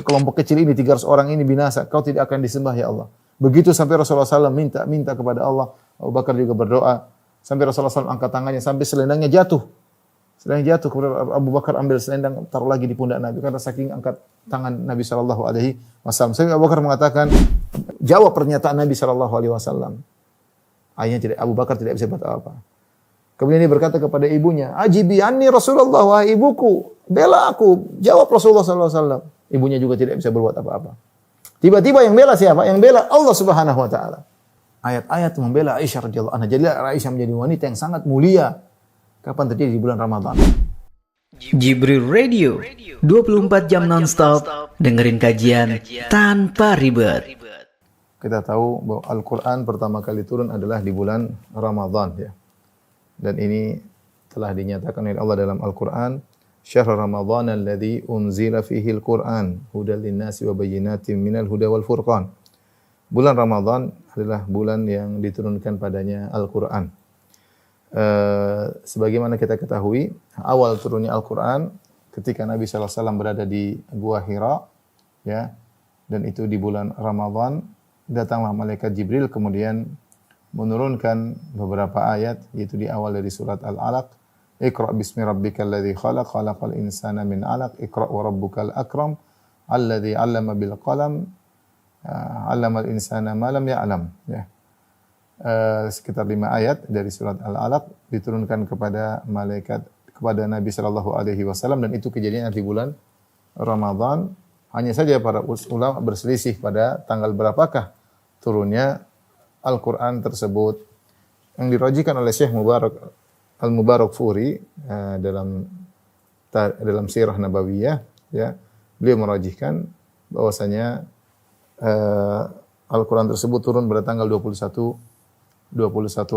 kelompok kecil ini 300 orang ini binasa, kau tidak akan disembah ya Allah. Begitu sampai Rasulullah SAW minta kepada Allah, Abu Bakar juga berdoa, sampai Rasulullah SAW angkat tangannya sampai selendangnya jatuh. Selendang jatuh, kemudian Abu Bakar ambil selendang taruh lagi di pundak Nabi karena saking angkat tangan Nabi sallallahu alaihi wasallam. Sampai Abu Bakar mengatakan, jawab pernyataan Nabi sallallahu alaihi wasallam. Akhirnya Abu Bakar tidak bisa buat apa. Kemudian dia berkata kepada ibunya, "Ajibi anni Rasulullah, wahai ibuku, bela aku." Jawab Rasulullah sallallahu alaihi wasallam. Ibunya juga tidak bisa berbuat apa-apa. Tiba-tiba yang bela siapa? Yang bela Allah Subhanahu wa taala. Ayat-ayat membela Aisyah radhiyallahu anha. Jadi Aisyah menjadi wanita yang sangat mulia. Kapan terjadi? Di bulan Ramadan. Jibril Radio, 24 jam nonstop, dengerin kajian tanpa ribet. Kita tahu bahwa Al-Quran pertama kali turun adalah di bulan Ramadan, ya. Dan ini telah dinyatakan oleh Allah dalam Al-Quran, Syahr Ramadan alladzi unzila fihi al-Quran, hudal linnasi wa bayyinatin minal huda wal furqan. Bulan Ramadan adalah bulan yang diturunkan padanya Al-Quran. Sebagaimana kita ketahui, awal turunnya Al-Quran ketika Nabi SAW berada di Gua Hira, ya, dan itu di bulan Ramadan, datanglah malaikat Jibril kemudian menurunkan beberapa ayat, yaitu di awal dari surat Al-Alaq, Iqra' bismi rabbikal ladzi khalaq, khalaqal insana min 'alaq, Iqra' wa rabbukal akram, alladzi 'allama bil qalam, 'allamal insana ma lam ya'lam, ya. Sekitar 5 ayat dari surat Al-Alaq diturunkan kepada malaikat, kepada Nabi sallallahu alaihi wasallam, dan itu kejadian di bulan Ramadan. Hanya saja para ulama berselisih pada tanggal berapakah turunnya Al-Qur'an tersebut. Yang dirajihkan oleh Syekh Al-Mubarakfuri dalam Sirah Nabawiyah, ya. Beliau merajihkan bahwasanya Al-Qur'an tersebut turun pada tanggal 21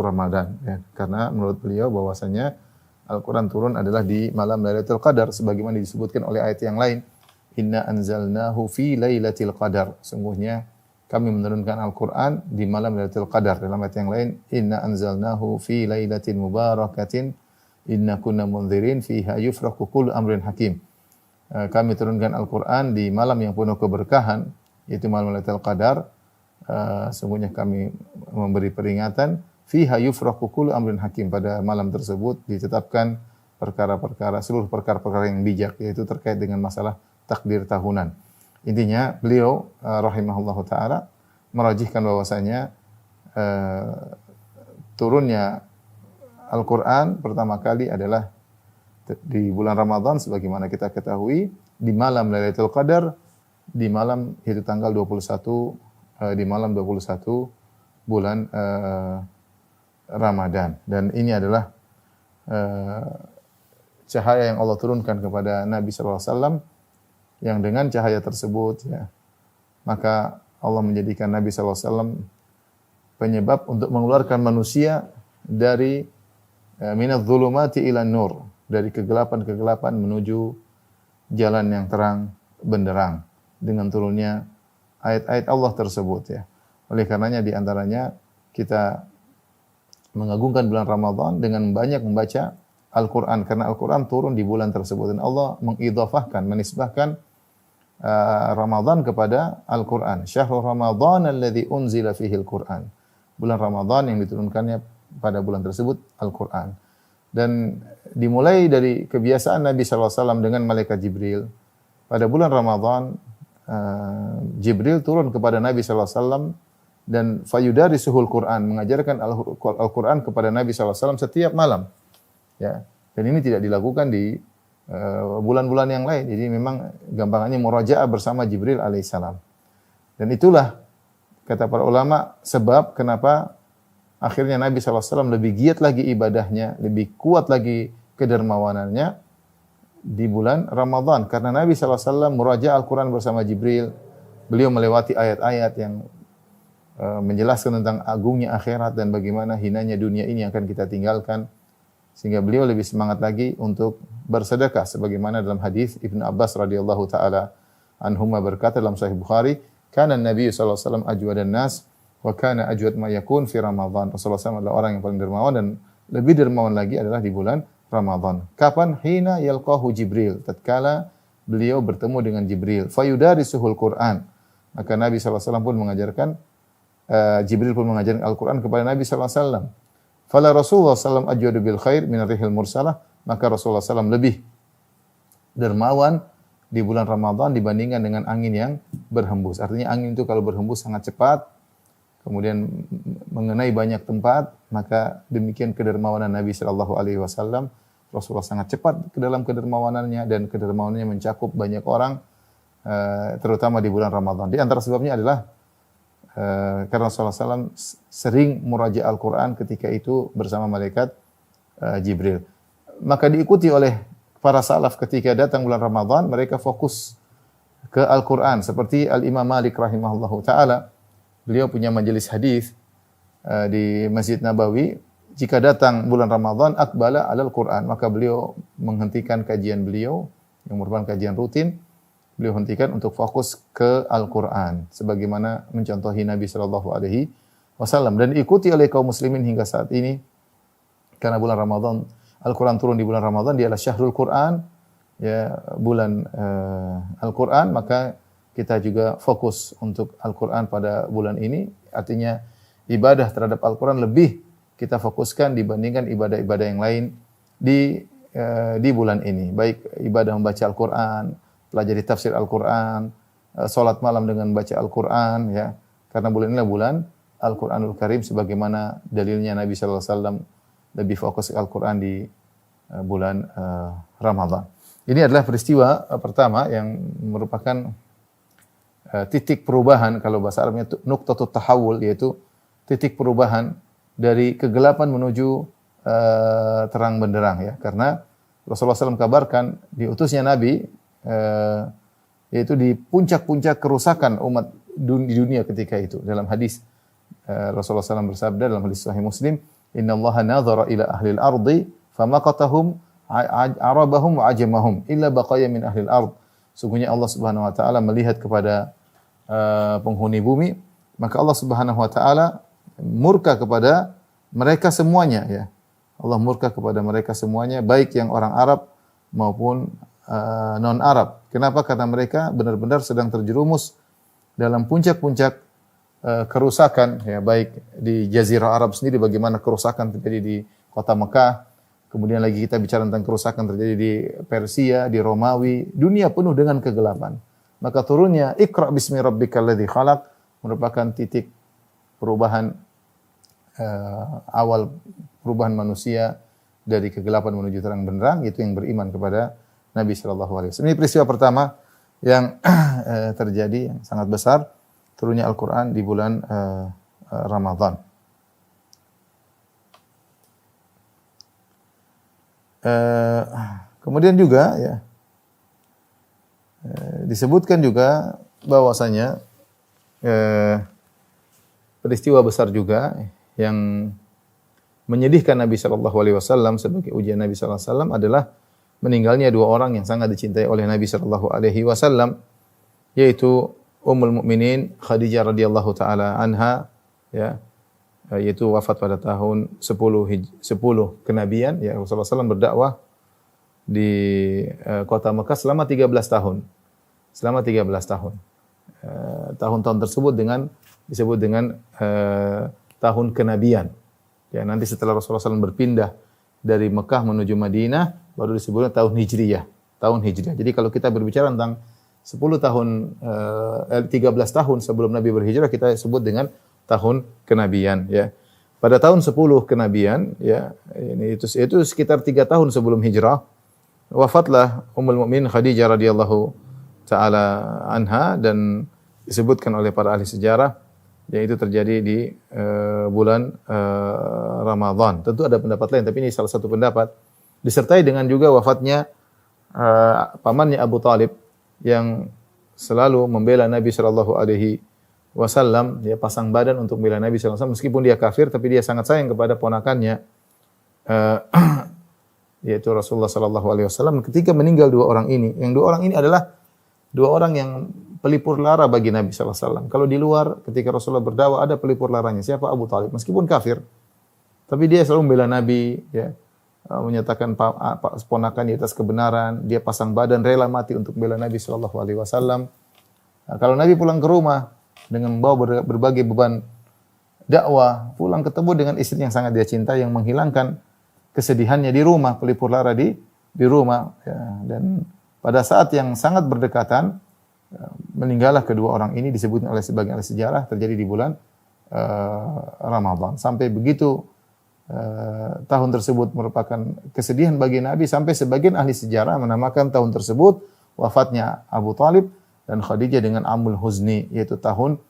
Ramadan, ya. Karena menurut beliau bahwasanya Al-Quran turun adalah di malam Lailatul Qadar sebagaimana disebutkan oleh ayat yang lain, Inna anzalnahu fi lailatul qadar. Sungguhnya kami menurunkan Al-Quran di malam Lailatul Qadar. Dalam ayat yang lain, Inna anzalnahu fi lailatin mubarakatin inna kunna mundzirin fiha yufraqu kullu amrin hakim. Kami turunkan Al-Quran di malam yang penuh keberkahan, yaitu malam Lailatul Qadar. Sungguhnya kami memberi peringatan, fiha yufraqu kullu amrin hakim. Pada malam tersebut ditetapkan seluruh perkara-perkara yang bijak, yaitu terkait dengan masalah takdir tahunan. Intinya beliau rahimahullahu taala merajihkan bahwasanya turunnya Al-Quran pertama kali adalah di bulan Ramadan sebagaimana kita ketahui, di malam Lailatul Qadar, di malam yaitu tanggal 21 di malam 21 bulan Ramadan. Dan ini adalah cahaya yang Allah turunkan kepada Nabi sallallahu alaihi wasallam, yang dengan cahaya tersebut, ya, maka Allah menjadikan Nabi sallallahu alaihi wasallam penyebab untuk mengeluarkan manusia dari minadz zulumati ilan nur, dari kegelapan-kegelapan menuju jalan yang terang benderang dengan turunnya ayat-ayat Allah tersebut, ya. Oleh karenanya di antaranya kita mengagungkan bulan Ramadan dengan banyak membaca Al-Quran, karena Al-Quran turun di bulan tersebut, dan Allah mengidhafahkan, menisbahkan Ramadan kepada Al-Quran. Syahrul Ramadan alladzi unzila fihi Al-Quran. Bulan Ramadan yang diturunkannya pada bulan tersebut Al-Quran. Dan dimulai dari kebiasaan Nabi SAW dengan malaikat Jibril. Pada bulan Ramadan, Jibril turun kepada Nabi SAW dan fayudarisuhul Quran, mengajarkan Al-Quran kepada Nabi SAW setiap malam, ya. Dan ini tidak dilakukan di bulan-bulan yang lain. Jadi memang gampangannya murajaah bersama Jibril alaihissalam. Dan itulah kata para ulama sebab kenapa akhirnya Nabi SAW lebih giat lagi ibadahnya, lebih kuat lagi kedermawanannya di bulan Ramadan, karena Nabi SAW murajaah Al-Quran bersama Jibril. Beliau melewati ayat-ayat yang menjelaskan tentang agungnya akhirat dan bagaimana hinanya dunia ini yang akan kita tinggalkan, sehingga beliau lebih semangat lagi untuk bersedekah, sebagaimana dalam hadis Ibnu Abbas radhiyallahu taala anhuma berkata dalam Sahih Bukhari, kana Nabi sallallahu alaihi wasallam ajwadan nas wa kana ajwad ma yakun fi Ramadan. Rasulullah SAW adalah orang yang paling dermawan, dan lebih dermawan lagi adalah di bulan Ramadan. Kapan? Hina yalqahu Jibril, tatkala beliau bertemu dengan Jibril. Fayudarisuhul Qur'an. Maka Nabi SAW pun mengajarkan, Jibril pun mengajarkan Al-Quran kepada Nabi SAW. Fala Rasulullah SAW ajwadu bil khair min rihil mursalah. Maka Rasulullah SAW lebih dermawan di bulan Ramadan dibandingkan dengan angin yang berhembus. Artinya angin itu kalau berhembus sangat cepat, kemudian mengenai banyak tempat, maka demikian kedermawanan Nabi SAW. Rasulullah sangat cepat ke dalam kedermawanannya, dan kedermawanannya mencakup banyak orang, terutama di bulan Ramadan. Di antara sebabnya adalah karena Rasulullah SAW sering muraja' Al-Quran ketika itu bersama malaikat Jibril. Maka diikuti oleh para salaf ketika datang bulan Ramadan, mereka fokus ke Al-Quran. Seperti Al-Imam Malik rahimahullahu ta'ala. Beliau punya majelis hadis di Masjid Nabawi. Jika datang bulan Ramadan, akbala alal Quran. Maka beliau menghentikan kajian beliau, yang merupakan kajian rutin. Beliau hentikan untuk fokus ke Al-Quran. Sebagaimana mencontohi Nabi SAW. Dan diikuti oleh kaum muslimin hingga saat ini. Karena bulan Ramadan, Al-Quran turun di bulan Ramadan, dia adalah syahrul Quran, ya, bulan Al-Quran, maka kita juga fokus untuk Al-Quran pada bulan ini. Artinya ibadah terhadap Al-Quran lebih kita fokuskan dibandingkan ibadah-ibadah yang lain di bulan ini. Baik ibadah membaca Al-Quran, pelajari tafsir Al-Quran, salat malam dengan baca Al-Quran, ya. Karena bulan inilah bulan Al-Quranul Karim, sebagaimana dalilnya Nabi SAW lebih fokus ke Al-Quran di bulan Ramadan. Ini adalah peristiwa pertama yang merupakan titik perubahan, kalau bahasa Arabnya nuqtatut tahawul, yaitu titik perubahan dari kegelapan menuju terang benderang, ya. Karena Rasulullah SAW kabarkan diutusnya Nabi, yaitu di puncak-puncak kerusakan umat di dunia ketika itu. Dalam hadis Rasulullah SAW bersabda dalam hadis Sahih Muslim, Inna Allaha nadhara ila ahlil ardi famaqatahum arabahum wa ajamahum illa baqaya min ahlil ard. Sungguhnya Allah Subhanahu wa taala melihat kepada penghuni bumi, maka Allah Subhanahu wa taala murka kepada mereka semuanya, ya. Allah murka kepada mereka semuanya, baik yang orang Arab maupun non Arab. Kenapa? Karena mereka benar-benar sedang terjerumus dalam puncak-puncak kerusakan, ya, baik di Jazirah Arab sendiri bagaimana kerusakan terjadi di kota Mekah, kemudian lagi kita bicara tentang kerusakan terjadi di Persia, di Romawi, dunia penuh dengan kegelapan. Maka turunnya Iqra bismi rabbikal ladzi khalaq merupakan titik perubahan awal perubahan manusia dari kegelapan menuju terang benderang, yaitu yang beriman kepada Nabi sallallahu alaihi wasallam. Ini peristiwa pertama yang terjadi yang sangat besar, turunnya Al-Quran di bulan Ramadan. Kemudian juga, ya, disebutkan juga bahwasanya peristiwa besar juga yang menyedihkan Nabi sallallahu alaihi wasallam sebagai ujian Nabi sallallahu alaihi wasallam adalah meninggalnya dua orang yang sangat dicintai oleh Nabi sallallahu alaihi wasallam, yaitu Ummul Mukminin Khadijah radhiyallahu taala anha, ya, yaitu wafat pada tahun 10 kenabian, ya. Rasulullah SAW berdakwah di kota Mekah selama 13 tahun. Selama 13 tahun. Tahun-tahun tersebut disebut dengan tahun kenabian. Ya, nanti setelah Rasulullah SAW berpindah dari Mekah menuju Madinah, baru disebutnya tahun Hijriyah. Tahun Hijriyah. Jadi kalau kita berbicara tentang 13 tahun sebelum Nabi berhijrah, kita sebut dengan tahun kenabian, ya. Pada tahun 10 kenabian, ya, itu sekitar 3 tahun sebelum hijrah, wafatlah Ummul Mukminin Khadijah radhiyallahu taala anha, dan disebutkan oleh para ahli sejarah yaitu terjadi di bulan Ramadan. Tentu ada pendapat lain, tapi ini salah satu pendapat. Disertai dengan juga wafatnya pamannya Abu Talib yang selalu membela Nabi sallallahu alaihi wasallam, dia pasang badan untuk membela Nabi sallallahu alaihi wasallam meskipun dia kafir, tapi dia sangat sayang kepada ponakannya yaitu Rasulullah sallallahu alaihi wasallam. Ketika meninggal dua orang ini, yang dua orang ini adalah dua orang yang pelipur lara bagi Nabi sallallahu alaihi wasallam. Kalau di luar ketika Rasulullah berdakwah ada pelipur laranya, siapa? Abu Talib, meskipun kafir, tapi dia selalu membela Nabi, ya. menyatakan ponakan di atas kebenaran, dia pasang badan rela mati untuk membela Nabi sallallahu alaihi wasallam. Nah, kalau Nabi pulang ke rumah dengan membawa berbagai beban dakwah, pulang ketemu dengan istri yang sangat dia cintai yang menghilangkan kesedihannya di rumah, pelipur lara di rumah ya. Dan pada saat yang sangat berdekatan meninggallah kedua orang ini, disebutkan oleh sebagian ahli sejarah terjadi di bulan Ramadan. Sampai begitu tahun tersebut merupakan kesedihan bagi Nabi, sampai sebagian ahli sejarah menamakan tahun tersebut wafatnya Abu Talib dan Khadijah dengan Amul Huzni, yaitu tahun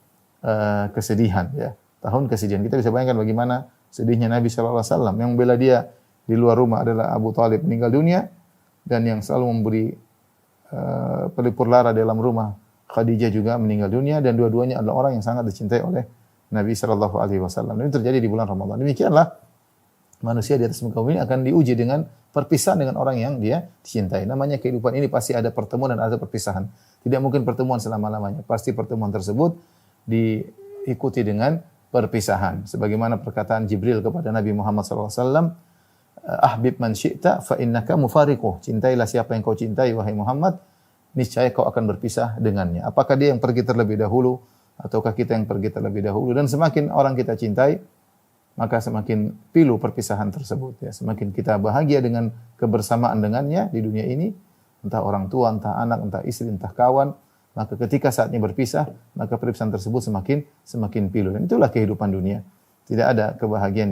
kesedihan ya. Tahun kesedihan. Kita bisa bayangkan bagaimana sedihnya Nabi sallallahu alaihi wasallam. Yang membela dia di luar rumah adalah Abu Talib meninggal dunia, dan yang selalu memberi pelipur lara dalam rumah Khadijah juga meninggal dunia, dan dua-duanya adalah orang yang sangat dicintai oleh Nabi sallallahu alaihi wasallam. Ini terjadi di bulan Ramadan. Demikianlah manusia di atas muka bumi akan diuji dengan perpisahan dengan orang yang dia cintai. Namanya kehidupan ini pasti ada pertemuan dan ada perpisahan. Tidak mungkin pertemuan selama-lamanya. Pasti pertemuan tersebut diikuti dengan perpisahan. Sebagaimana perkataan Jibril kepada Nabi Muhammad SAW, ahbib man syi'ta fa innaka mufariquh. Cintailah siapa yang kau cintai wahai Muhammad, niscaya kau akan berpisah dengannya. Apakah dia yang pergi terlebih dahulu ataukah kita yang pergi terlebih dahulu? Dan semakin orang kita cintai, maka semakin pilu perpisahan tersebut ya. Semakin kita bahagia dengan kebersamaan dengannya di dunia ini, entah orang tua, entah anak, entah istri, entah kawan, maka ketika saatnya berpisah, maka perpisahan tersebut semakin pilu. Dan itulah kehidupan dunia. Tidak ada kebahagiaan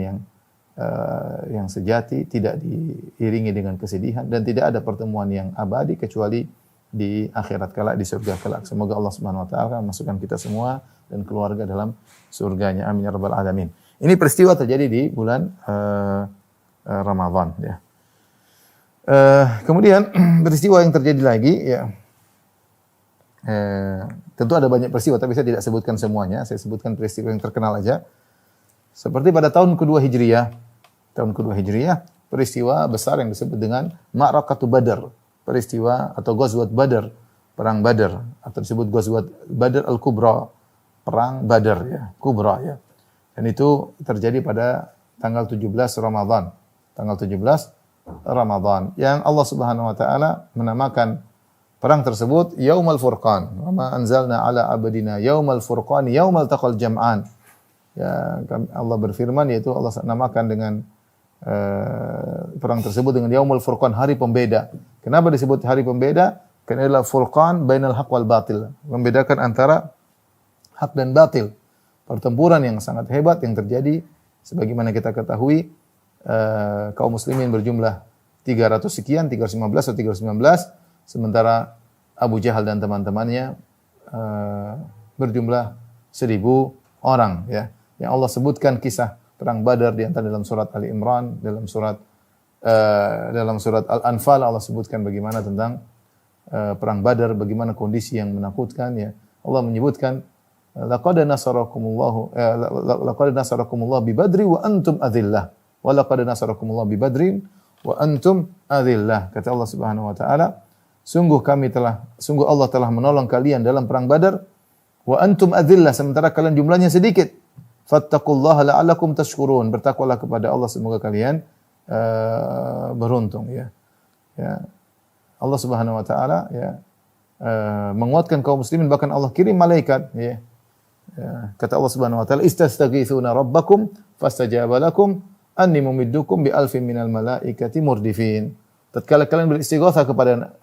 yang sejati, tidak diiringi dengan kesedihan, dan tidak ada pertemuan yang abadi kecuali di akhirat kelak, di surga kelak. Semoga Allah Subhanahu wa taala masukkan kita semua dan keluarga dalam surganya. Amin ya rabbal alamin. Ini peristiwa terjadi di bulan Ramadan ya. Kemudian peristiwa yang terjadi lagi ya. Tentu ada banyak peristiwa, tapi saya tidak sebutkan semuanya. Saya sebutkan peristiwa yang terkenal aja. Seperti pada tahun kedua Hijriah, peristiwa besar yang disebut dengan Ma'rakatu Badar, peristiwa atau Ghazwat Badar, perang Badar, atau disebut Ghazwat Badar Al-Kubra, perang Badar ya, Kubra ya. Dan itu terjadi pada tanggal 17 Ramadan, yang Allah Subhanahu wa taala menamakan perang tersebut Yaumal Furqan. Wa ma anzalna ala abdina Yaumal Furqan yaumal taqal jam'an. Ya, Allah berfirman, yaitu Allah namakan dengan perang tersebut dengan Yaumul Furqan, hari pembeda. Kenapa disebut hari pembeda? Karena adalah furqan bainal haq wal batil, membedakan antara hak dan batil. Pertempuran yang sangat hebat yang terjadi, sebagaimana kita ketahui, kaum muslimin berjumlah 300 sekian, 315 atau 319, sementara Abu Jahal dan teman-temannya berjumlah 1.000 orang ya. Yang Allah sebutkan kisah perang Badar di antara dalam surat Ali Imran, dalam surat Al-Anfal Allah sebutkan bagaimana tentang perang Badar, bagaimana kondisi yang menakutkan ya. Allah menyebutkan laqad nasarakumullah bi Badri wa antum adillah. Wa laqad nasarakumullah bi Badrin wa antum adillah. Kata Allah Subhanahu wa taala, sungguh Allah telah menolong kalian dalam perang Badar wa antum adillah, sementara kalian jumlahnya sedikit. Fattaqullaha la'allakum tashkurun. Bertakwalah kepada Allah, semoga kalian beruntung ya. Ya. Allah Subhanahu wa taala ya menguatkan kaum muslimin, bahkan Allah kirim malaikat ya. Ya. Kata Allah Subhanahu wa taala, istastaghitsuna rabbakum fastajaba lakum anni mumiddukum bi alfin minal malaikati murdifin. Tatkala kalian beristighatsah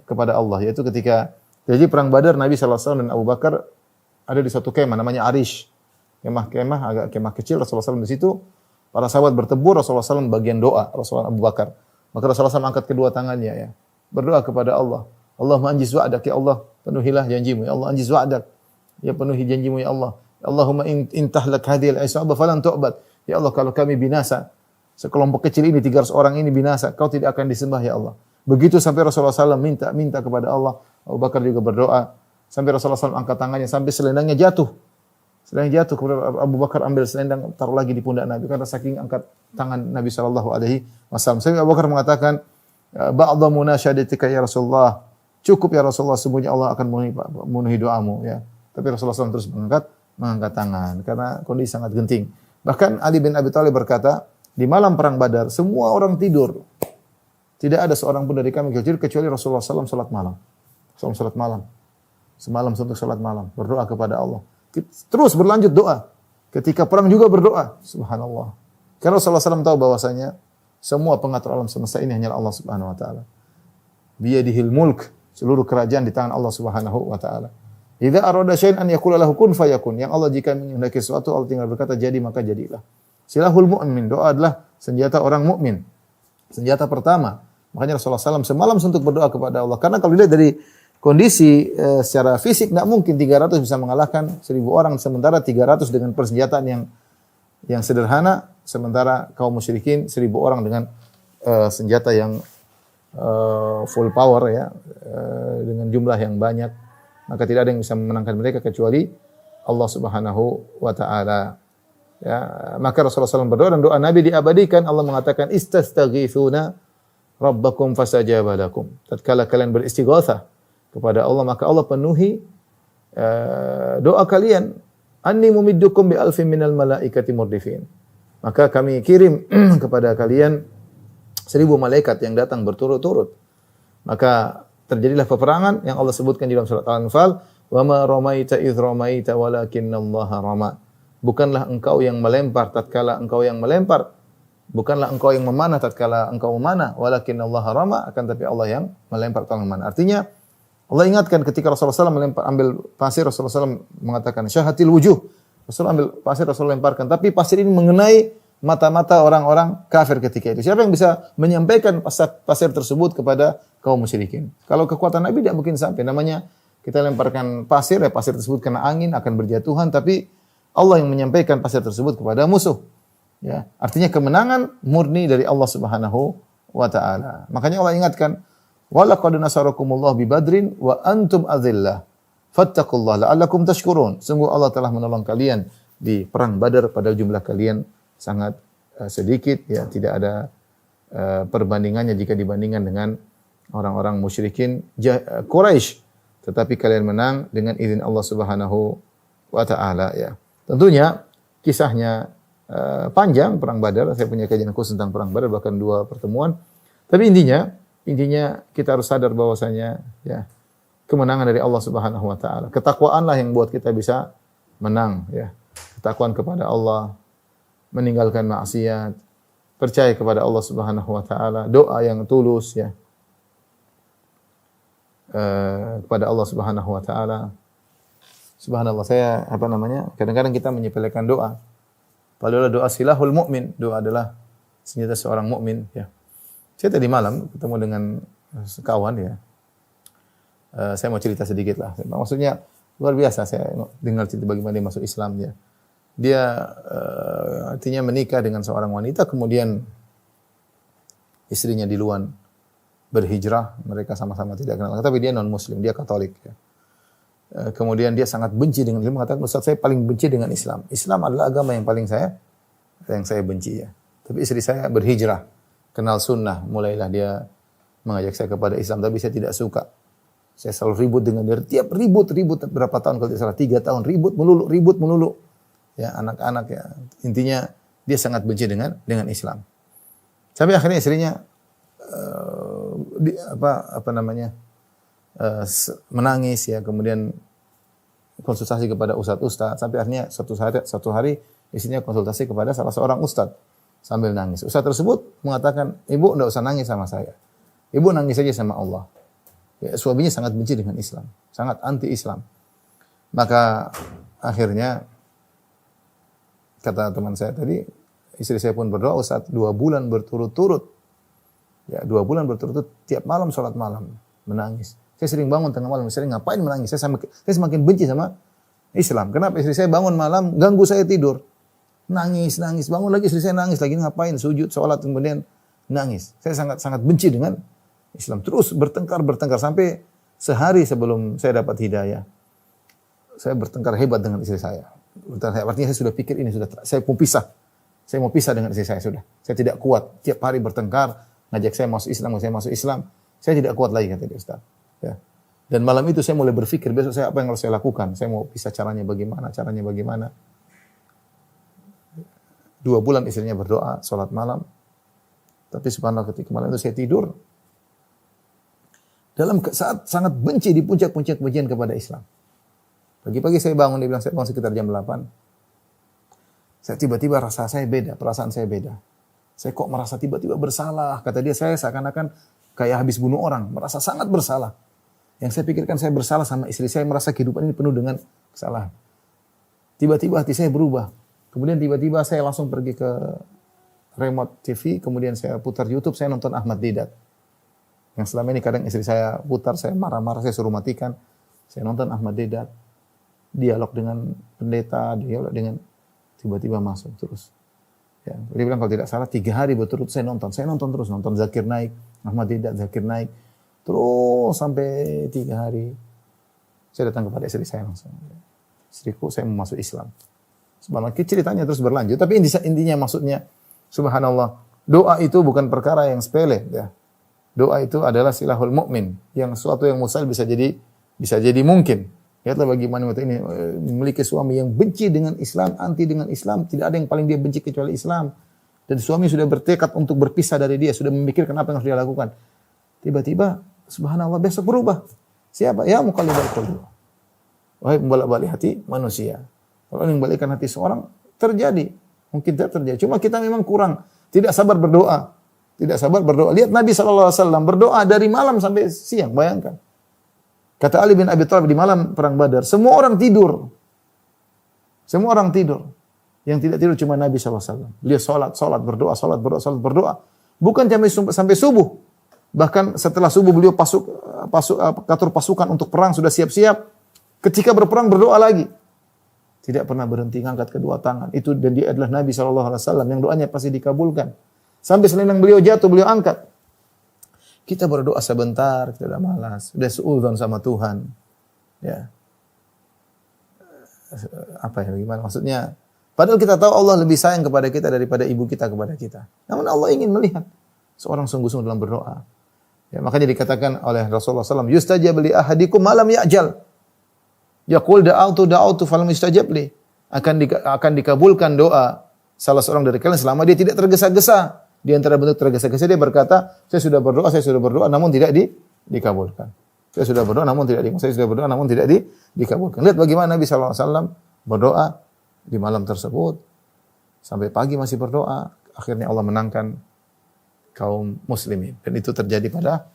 kepada Allah, yaitu ketika terjadi perang Badar, Nabi sallallahu alaihi wasallam dan Abu Bakar ada di satu kemah namanya Arish. Kemah kecil Rasulullah SAW di situ. Para sahabat bertempur, Rasulullah SAW bagian doa, Rasulullah Abu Bakar. Maka Rasulullah SAW angkat kedua tangannya ya. Berdoa kepada Allah. Allahumma anjiz wa'dak ya Allah, penuhilah janjimu ya Allah, anjiz wa'dak. Ya penuhi janjimu ya Allah. Allahumma intahlak hadhil isabah falan tu'bad. Ya Allah, kalau kami binasa, sekelompok kecil ini 300 orang ini binasa, kau tidak akan disembah ya Allah. Begitu sampai Rasulullah SAW minta kepada Allah. Abu Bakar juga berdoa. Sampai Rasulullah SAW angkat tangannya sampai selendangnya jatuh. Selendang jatuh, kemudian Abu Bakar ambil selendang, taruh lagi di pundak Nabi karena saking angkat tangan Nabi sallallahu alaihi wasallam. Sampai Abu Bakar mengatakan, "Ba'dha munasyadatika ya Rasulullah." Cukup ya Rasulullah, sesungguhnya Allah akan memenuhi doamu ya. Tapi Rasulullah SAW terus mengangkat tangan karena kondisi sangat genting. Bahkan Ali bin Abi Thalib berkata, di malam perang Badar semua orang tidur. Tidak ada seorang pun dari kami kecuali Rasulullah SAW salat malam. Salat malam. Semalam untuk salat malam, berdoa kepada Allah. Terus berlanjut doa. Ketika perang juga berdoa. Subhanallah. Karena Rasulullah SAW tahu bahwasanya semua pengatur alam semesta ini hanyalah Allah Subhanahu wa taala. Biyadihil mulk, seluruh kerajaan di tangan Allah Subhanahu wa taala. Idza arada syai'an an yaqula lahu kun fayakun. Yang Allah jika menghendaki sesuatu, Allah tinggal berkata jadi maka jadilah. Silahul mu'min, doa adalah senjata orang mukmin. Senjata pertama. Makanya Rasulullah SAW semalam suntuk berdoa kepada Allah. Karena kalau dilihat dari kondisi secara fisik enggak mungkin 300 bisa mengalahkan 1000 orang, sementara 300 dengan persenjataan yang sederhana, sementara kaum musyrikin 1000 orang dengan senjata yang full power ya, dengan jumlah yang banyak. Maka tidak ada yang bisa memenangkan mereka kecuali Allah Subhanahu wa taala. Ya, maka Rasulullah SAW berdoa dan doa Nabi diabadikan. Allah mengatakan istastaghitsuna rabbakum fastajaba lakum. Tatkala kalian beristighatsah kepada Allah, maka Allah penuhi doa kalian. Anni mumiddukum bi alfin minal malaikati murdifin. Maka kami kirim kepada kalian 1000 malaikat yang datang berturut-turut. Maka terjadilah peperangan yang Allah sebutkan di dalam surat Al-Anfal, "Wa ma ramaita idz ramaita walakinallaha rama." Bukanlah engkau yang melempar tatkala engkau yang melempar, bukanlah engkau yang memanah tatkala engkau memanah, walakinallaha rama, akan tapi Allah yang melempar atau memanah. Artinya Allah ingatkan ketika Rasulullah SAW ambil pasir, Rasulullah SAW mengatakan syahatil wujuh. Rasulullah ambil pasir, Rasulullah lemparkan, tapi pasir ini mengenai mata-mata orang-orang kafir ketika itu. Siapa yang bisa menyampaikan pasir tersebut kepada kaum musyrikin? Kalau kekuatan Nabi tidak mungkin sampai. Namanya kita lemparkan pasir, ya pasir tersebut kena angin akan berjatuhan, tapi Allah yang menyampaikan pasir tersebut kepada musuh. Ya, artinya kemenangan murni dari Allah Subhanahu wa taala. Makanya Allah ingatkan, "Wa laqad nasarakumullah bi Badrin wa antum adhillah. Fattaqullaha la'allakum tashkurun." Sungguh Allah telah menolong kalian di perang Badar padahal jumlah kalian sangat sedikit, ya, tidak ada perbandingannya jika dibandingkan dengan orang-orang musyrikin Quraisy, tetapi kalian menang dengan izin Allah Subhanahu wa taala, ya. Tentunya kisahnya panjang perang Badar, saya punya kajian khusus tentang perang Badar bahkan 2 pertemuan. Tapi intinya kita harus sadar bahwasanya ya kemenangan dari Allah Subhanahu wa taala. Ketakwaanlah yang buat kita bisa menang, ya. Ketakwaan kepada Allah, meninggalkan maksiat, percaya kepada Allah Subhanahu wa taala, doa yang tulus, ya. Kepada Allah Subhanahu wa taala. Subhanallah, saya kadang-kadang kita menyepelekan doa. Padahal doa silahul mukmin, doa adalah senjata seorang mukmin, ya. Saya tadi malam ketemu dengan kawan, ya. Saya mau cerita sedikit lah. Maksudnya luar biasa, saya dengar cerita bagaimana dia masuk Islam, ya. Dia artinya menikah dengan seorang wanita, kemudian istrinya di luar berhijrah, mereka sama-sama tidak kenal, tapi dia non muslim, dia Katolik, ya. Kemudian dia sangat benci dengan Islam, mengatakan, "Ustaz, saya paling benci dengan Islam. Islam adalah agama yang paling saya benci, ya. Tapi istri saya berhijrah, kenal sunnah, mulailah dia mengajak saya kepada Islam, tapi saya tidak suka. Saya selalu ribut dengan dia, tiap ribut berapa tahun, kalau tidak salah 3 tahun, ribut melulu. Ya, anak-anak, ya. Intinya dia sangat benci dengan Islam. Sampai akhirnya istrinya menangis, ya, kemudian konsultasi kepada ustaz-ustaz, sampai akhirnya satu hari istrinya konsultasi kepada salah seorang ustaz sambil nangis. Ustaz tersebut mengatakan, "Ibu enggak usah nangis sama saya. Ibu nangis saja sama Allah." Ya, suaminya sangat benci dengan Islam, sangat anti Islam. Maka akhirnya kata teman saya tadi, istri saya pun berdoa, "Ustaz, 2 bulan berturut-turut. Ya, 2 bulan berturut-turut tiap malam salat malam menangis. Saya sering bangun tengah malam, sering ngapain menangis? Saya semakin benci sama Islam. Kenapa? Istri saya bangun malam, ganggu saya tidur. Nangis, bangun lagi istri saya nangis lagi, ngapain? Sujud, sholat, kemudian nangis. Saya sangat benci dengan Islam. Terus bertengkar sampai sehari sebelum saya dapat hidayah. Saya bertengkar hebat dengan istri saya. Artinya saya sudah pikir ini sudah, saya mau pisah. Saya mau pisah dengan istri saya sudah. Saya tidak kuat. Tiap hari bertengkar, ngajak saya masuk Islam. Saya tidak kuat lagi, kata dia, Ustaz. Ya. Dan malam itu saya mulai berpikir, besok saya apa yang harus saya lakukan? Saya mau pisah, caranya bagaimana? 2 bulan istrinya berdoa, sholat malam. Tapi subhanallah ketika malam itu saya tidur dalam saat sangat benci di puncak-puncak kebencian kepada Islam. Pagi-pagi saya bangun, dia bilang saya bangun sekitar jam 8. Saya tiba-tiba rasa saya beda, perasaan saya beda. Saya kok merasa tiba-tiba bersalah. Kata dia, saya seakan-akan kayak habis bunuh orang, merasa sangat bersalah. Yang saya pikirkan saya bersalah sama istri saya, merasa kehidupan ini penuh dengan kesalahan. Tiba-tiba hati saya berubah. Kemudian tiba-tiba saya langsung pergi ke remote TV, kemudian saya putar YouTube, saya nonton Ahmad Deedat. Yang selama ini kadang istri saya putar, saya marah-marah, saya suruh matikan. Saya nonton Ahmad Deedat, dialog dengan pendeta, dialog dengan tiba-tiba masuk terus. Ya, dia bilang kalau tidak salah 3 hari berturut saya nonton terus, nonton Zakir Naik, Ahmad Deedat, Zakir Naik, terus sampai 3 hari. Saya datang kepada istri saya langsung. Istriku, saya mau masuk Islam. Subhanallah, ceritanya terus berlanjut. Tapi intinya maksudnya, subhanallah, doa itu bukan perkara yang sepele. Ya. Doa itu adalah silahul mukmin, yang sesuatu yang mustahil bisa jadi mungkin. Lihatlah bagaimana wanita ini memiliki suami yang benci dengan Islam, anti dengan Islam, tidak ada yang paling dia benci kecuali Islam. Dan suami sudah bertekad untuk berpisah dari dia, sudah memikirkan apa yang harus dia lakukan. Tiba-tiba, subhanallah, besok berubah. Siapa? Ya muqallibal qulub. Wahai membolak-balik hati manusia. Kalau yang membalikkan hati seorang, terjadi. Mungkin tidak terjadi. Cuma kita memang kurang. Tidak sabar berdoa. Tidak sabar berdoa. Lihat Nabi SAW berdoa dari malam sampai siang. Bayangkan. Kata Ali bin Abi Thalib di malam perang Badar, semua orang tidur. Semua orang tidur. Yang tidak tidur cuma Nabi SAW. Beliau salat, berdoa. Bukan sampai subuh. Bahkan setelah subuh beliau atur pasukan untuk perang, sudah siap-siap. Ketika berperang berdoa lagi. Tidak pernah berhenti angkat kedua tangan. Itu dan dia adalah Nabi SAW yang doanya pasti dikabulkan. Sampai selendang beliau jatuh, beliau angkat. Kita berdoa sebentar, kita udah malas, udah suudzon sama Tuhan. Ya. Apa ya, gimana maksudnya? Padahal kita tahu Allah lebih sayang kepada kita daripada ibu kita kepada kita. Namun Allah ingin melihat seorang sungguh-sungguh dalam berdoa. Ya, makanya dikatakan oleh Rasulullah SAW, yustajab li ahadikum malam ya'jal. Yaqul da'autu falam yustajab li. Akan dikabulkan doa salah seorang dari kalian selama dia tidak tergesa-gesa. Di antara bentuk tergesa-gesa dia berkata, saya sudah berdoa namun tidak dikabulkan. Saya sudah berdoa namun tidak dikabulkan. Lihat bagaimana Nabi SAW berdoa di malam tersebut. Sampai pagi masih berdoa. Akhirnya Allah menangkan kaum muslimin. Dan itu terjadi pada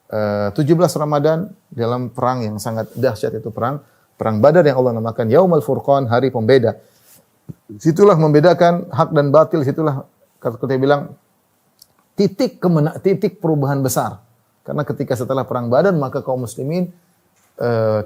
17 Ramadan dalam perang yang sangat dahsyat, itu perang Badar yang Allah namakan Yaumul Furqan, hari pembeda. Situlah membedakan hak dan batil, situlah kata dia bilang titik perubahan besar. Karena ketika setelah perang Badar maka kaum muslimin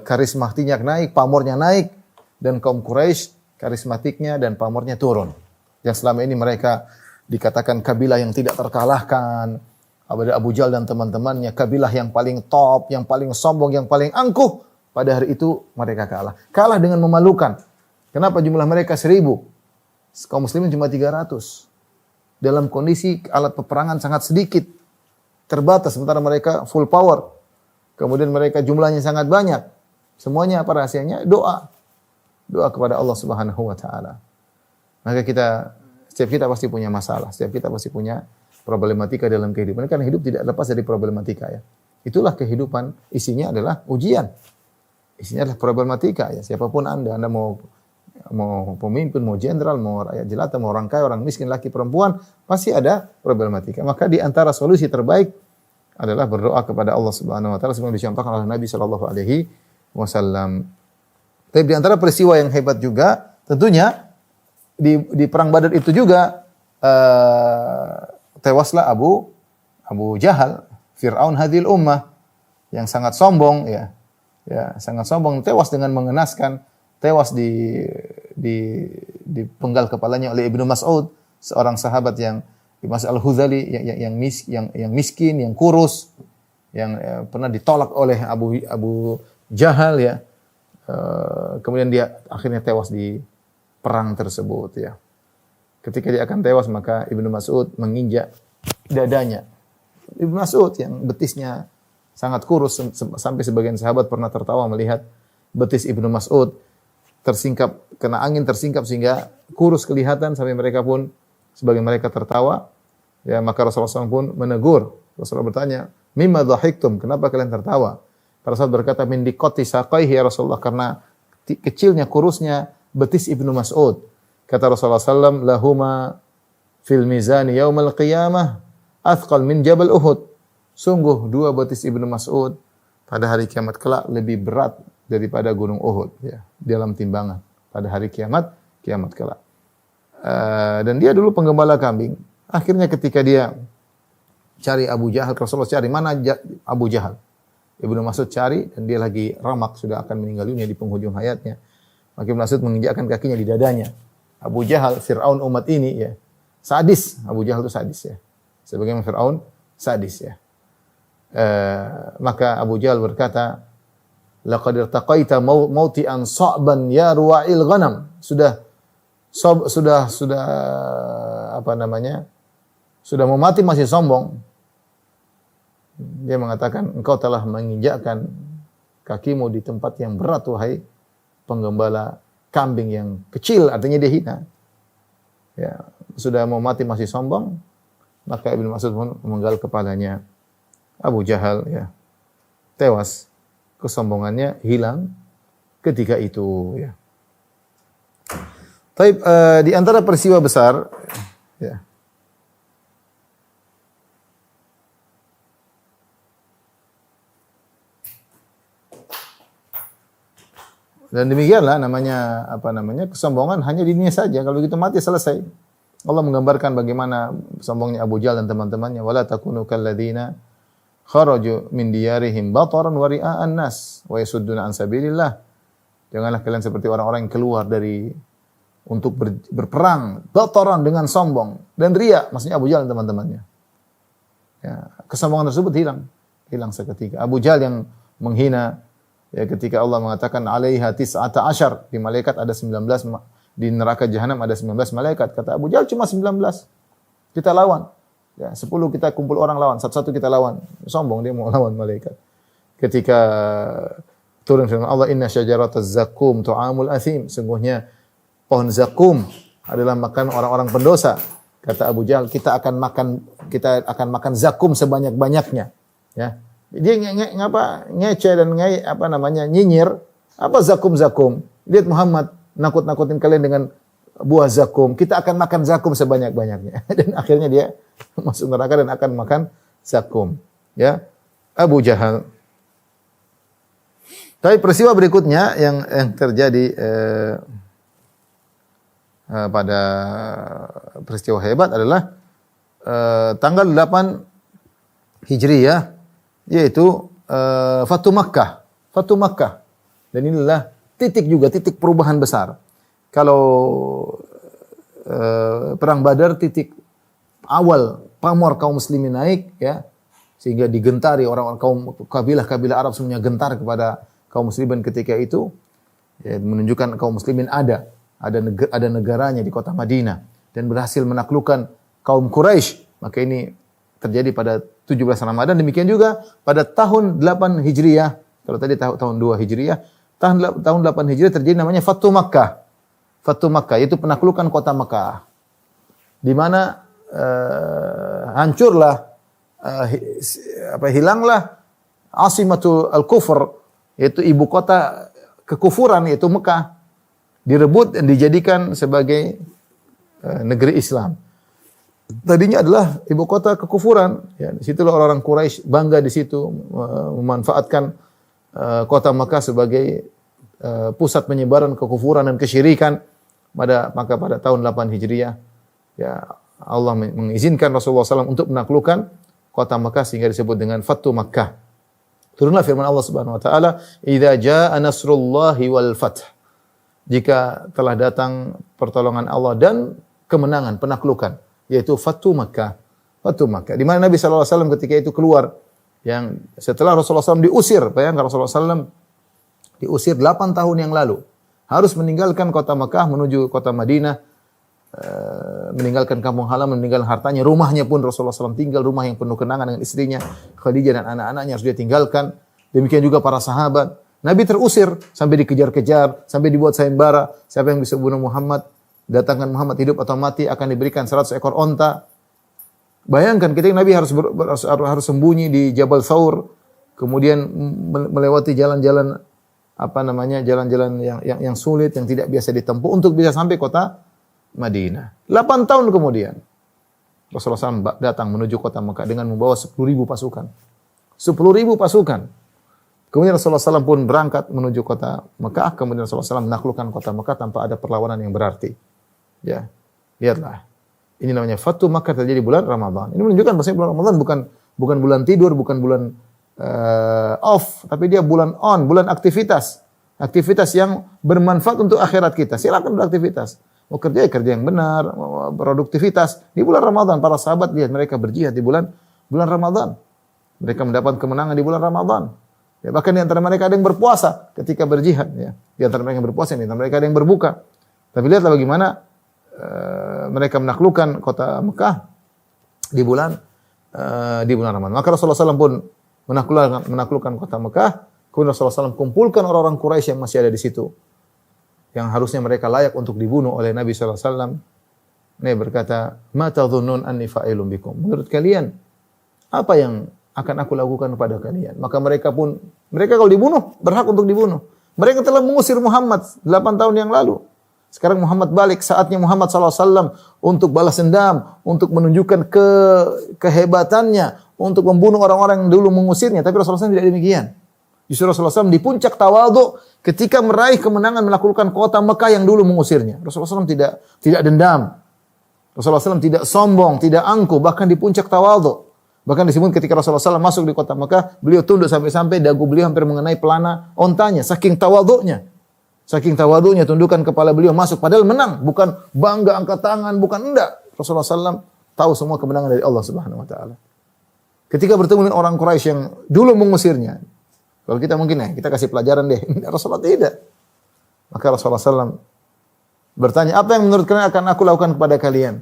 karismatiknya naik, pamornya naik, dan kaum Quraisy karismatiknya dan pamornya turun. Yang selama ini mereka dikatakan kabilah yang tidak terkalahkan, Abu Jahal dan teman-temannya, kabilah yang paling top, yang paling sombong, yang paling angkuh. Pada hari itu mereka kalah. Kalah dengan memalukan. Kenapa jumlah mereka 1000? Kaum muslimin cuma 300. Dalam kondisi alat peperangan sangat sedikit, terbatas, sementara mereka full power. Kemudian mereka jumlahnya sangat banyak. Semuanya apa rahasianya? Doa kepada Allah Subhanahu wa taala. Maka setiap kita pasti punya masalah, setiap kita pasti punya problematika dalam kehidupan. Karena hidup tidak lepas dari problematika ya. Itulah kehidupan, isinya adalah ujian. Isinya adalah problematika ya. Siapapun Anda mau pemimpin, mau jenderal, mau rakyat jelata, mau orang kaya, orang miskin, laki, perempuan, pasti ada problematika. Maka di antara solusi terbaik adalah berdoa kepada Allah Subhanahu wa taala sebagaimana dicontohkan oleh Nabi sallallahu alaihi wasallam. Tapi di antara peristiwa yang hebat juga tentunya di perang Badar itu juga tewaslah Abu Jahal, Fir'aun hadhil ummah, yang sangat sombong ya. Ya, sangat sombong, tewas dengan mengenaskan. Tewas di penggal kepalanya oleh Ibnu Mas'ud, seorang sahabat yang Mas Al-Huzali yang miskin, yang kurus, yang pernah ditolak oleh Abu Jahal ya. Kemudian dia akhirnya tewas di perang tersebut ya. Ketika dia akan tewas maka Ibnu Mas'ud menginjak dadanya. Ibnu Mas'ud yang betisnya sangat kurus sampai sebagian sahabat pernah tertawa melihat betis Ibnu Mas'ud kena angin tersingkap sehingga kurus kelihatan, sampai mereka pun sebagian mereka tertawa Ya, maka Rasulullah SAW pun menegur. Rasulullah bertanya, "Mimma dhahiktum?" Kenapa kalian tertawa? Rasulullah berkata, "Min diqati saqaihi ya Rasulullah," karena kecilnya kurusnya betis Ibnu Mas'ud. Kata Rasulullah SAW, "Lahuma fil mizani yaumal qiyamah athqal min Jabal Uhud." Sungguh dua betis Ibnu Mas'ud pada hari kiamat kelak lebih berat daripada gunung Uhud, ya, dalam timbangan pada hari kiamat kelak. Dan dia dulu penggembala kambing. Akhirnya ketika dia cari Abu Jahal, Rasulullah cari mana Abu Jahal. Ibnu Mas'ud cari dan dia lagi ramak, sudah akan meninggal dunia di penghujung hayatnya. Maka Ibnu Mas'ud menginjakkan kakinya di dadanya. Abu Jahal, Fir'aun umat ini, ya, sadis. Abu Jahal itu sadis, ya. Sebagaimana Fir'aun sadis, ya. Maka Abu Jahal berkata, "Laqad irtaqaita mauti'an sa'ban ya ruwa'il ghanam." Sudah sudah mau mati masih sombong. Dia mengatakan, "Engkau telah menginjakkan kakimu di tempat yang berat, wahai penggembala kambing yang kecil," artinya dia hina. Ya, sudah mau mati masih sombong. Maka Ibnu Mas'ud pun memenggal kepalanya. Abu Jahal, ya, tewas. Kesombongannya hilang ketika itu, ya. Tapi di antara peristiwa besar, ya, dan demikianlah namanya kesombongan hanya di dunia saja. Kalau begitu mati selesai. Allah menggambarkan bagaimana sombongnya Abu Jahal dan teman-temannya. Wala takunu kalladzina kharaju min diyarihim bataran wa ria'an nas wa yasudduna an sabilillah. Janganlah kalian seperti orang-orang yang keluar untuk berperang bataran dengan sombong dan riya, maksudnya Abu Jahal dan teman-temannya. Ya, kesombongan tersebut hilang seketika. Abu Jahal yang menghina, ya, ketika Allah mengatakan 'alaiha tis'ata asyar, di malaikat ada 19, di neraka jahanam ada 19 malaikat. Kata Abu Jahal, cuma 19. Kita lawan. Ya, 10 kita kumpul orang lawan, satu-satu kita lawan. Sombong dia mau lawan malaikat. Ketika turun firman Allah, "Inna syajarataz zakum tu'amul athim." Sungguhnya pohon zakum adalah makan orang-orang pendosa. Kata Abu Jahal, kita akan makan zakum sebanyak-banyaknya. Ya. Dia ngece dan nyinyir. Apa zakum? Lihat Muhammad nakut-nakutin kalian dengan buah zakum. Kita akan makan zakum sebanyak-banyaknya. Dan akhirnya dia masuk neraka dan akan makan zakum. Ya, Abu Jahal. Tapi peristiwa berikutnya yang terjadi pada peristiwa hebat adalah tanggal 8 Hijriyah, yaitu Fatu Makkah. Dan inilah titik perubahan besar. Kalau perang Badar titik awal pamor kaum muslimin naik, ya, sehingga digentari orang-orang kabilah-kabilah Arab semuanya gentar kepada kaum muslimin ketika itu, ya, menunjukkan kaum muslimin ada negaranya di kota Madinah dan berhasil menaklukkan kaum Quraisy. Maka ini terjadi pada 17 Ramadan. Demikian juga pada tahun 8 Hijriah. Kalau tadi tahun 2 Hijriah, tahun 8 Hijriah terjadi namanya Fatu Makkah. Fatu Makkah yaitu penaklukan kota Makkah. Di mana hancurlah hilanglah Asimatul Al-Kufr, yaitu ibu kota kekufuran, yaitu Mekah, direbut dan dijadikan sebagai negeri Islam. Tadinya adalah ibu kota kekufuran, ya, di situlah orang-orang Quraisy bangga di situ, memanfaatkan kota Mekah sebagai pusat penyebaran kekufuran dan kesyirikan. Maka pada tahun 8 Hijriah, ya, Allah mengizinkan Rasulullah SAW untuk menaklukkan kota Mekah sehingga disebut dengan Fatu Makkah. Turunlah firman Allah Subhanahu wa taala, "Idza jaa nasrullahi wal fath." Jika telah datang pertolongan Allah dan kemenangan, penaklukan, yaitu Fatu Makkah. Fatu Makkah. Di mana Nabi sallallahu alaihi wasallam ketika itu keluar, yang setelah Rasulullah SAW diusir, bayangkan Rasulullah SAW diusir 8 tahun yang lalu. Harus meninggalkan kota Mekah menuju kota Madinah, meninggalkan kampung halaman, meninggalkan hartanya, rumahnya pun Rasulullah SAW tinggal, rumah yang penuh kenangan dengan istrinya, Khadijah dan anak-anaknya harus dia tinggalkan. Demikian juga para sahabat. Nabi terusir sampai dikejar-kejar, sampai dibuat sayembara. Siapa yang bisa bunuh Muhammad, datangkan Muhammad hidup atau mati, akan diberikan 100 ekor onta. Bayangkan ketika Nabi harus sembunyi di Jabal Thawr, kemudian melewati jalan-jalan jalan-jalan yang sulit, yang tidak biasa ditempuh untuk bisa sampai kota Madinah. 8 tahun kemudian Rasulullah SAW datang menuju kota Mekah dengan membawa 10.000 pasukan. 10.000 pasukan. Kemudian Rasulullah SAW pun berangkat menuju kota Mekah. Kemudian Rasulullah SAW menaklukkan kota Mekah tanpa ada perlawanan yang berarti. Ya, lihatlah. Ini namanya Fatu Makkah terjadi bulan Ramadan. Ini menunjukkan bahwa bulan Ramadan bukan bulan tidur, bukan bulan off, tapi dia bulan on, bulan aktivitas. Aktivitas yang bermanfaat untuk akhirat kita. Silakan beraktivitas. Mau kerja yang benar, produktivitas. Di bulan Ramadan para sahabat lihat mereka berjihad di bulan Ramadan. Mereka mendapat kemenangan di bulan Ramadan. Ya, bahkan di antara mereka ada yang berpuasa ketika berjihad, ya. Di antara mereka yang berpuasa, di antara mereka ada yang berbuka. Tapi lihatlah bagaimana mereka menaklukkan kota Mekah di bulan Ramadan. Maka Rasulullah SAW pun menaklukkan kota Mekah. Kemudian Rasulullah SAW kumpulkan orang-orang Quraisy yang masih ada di situ, yang harusnya mereka layak untuk dibunuh oleh Nabi SAW. Nabi berkata, "Ma tadhunnun anni fa'ilun bikum?" Menurut kalian, apa yang akan aku lakukan kepada kalian? Maka mereka kalau dibunuh, berhak untuk dibunuh. Mereka telah mengusir Muhammad 8 tahun yang lalu. Sekarang Muhammad balik, saatnya Muhammad SAW untuk balas dendam, untuk menunjukkan kehebatannya, untuk membunuh orang-orang yang dulu mengusirnya. Tapi Rasulullah SAW tidak demikian. Justru Rasulullah SAW di puncak tawadhu ketika meraih kemenangan menaklukkan kota Mekah yang dulu mengusirnya. Rasulullah SAW tidak dendam. Rasulullah SAW tidak sombong, tidak angkuh, bahkan di puncak tawadhu. Bahkan disebut ketika Rasulullah SAW masuk di kota Mekah, beliau tunduk sampai dagu beliau hampir mengenai pelana ontanya, saking tawadhunya. Saking tawadhunya, tundukan kepala beliau masuk, padahal menang, bukan bangga angkat tangan, bukan enggak. Rasulullah SAW tahu semua kemenangan dari Allah Subhanahu Wa Taala. Ketika bertemu dengan orang Quraisy yang dulu mengusirnya, kalau kita mungkin kita kasih pelajaran deh, Rasulullah tidak. Maka Rasulullah SAW bertanya, apa yang menurut kalian akan aku lakukan kepada kalian?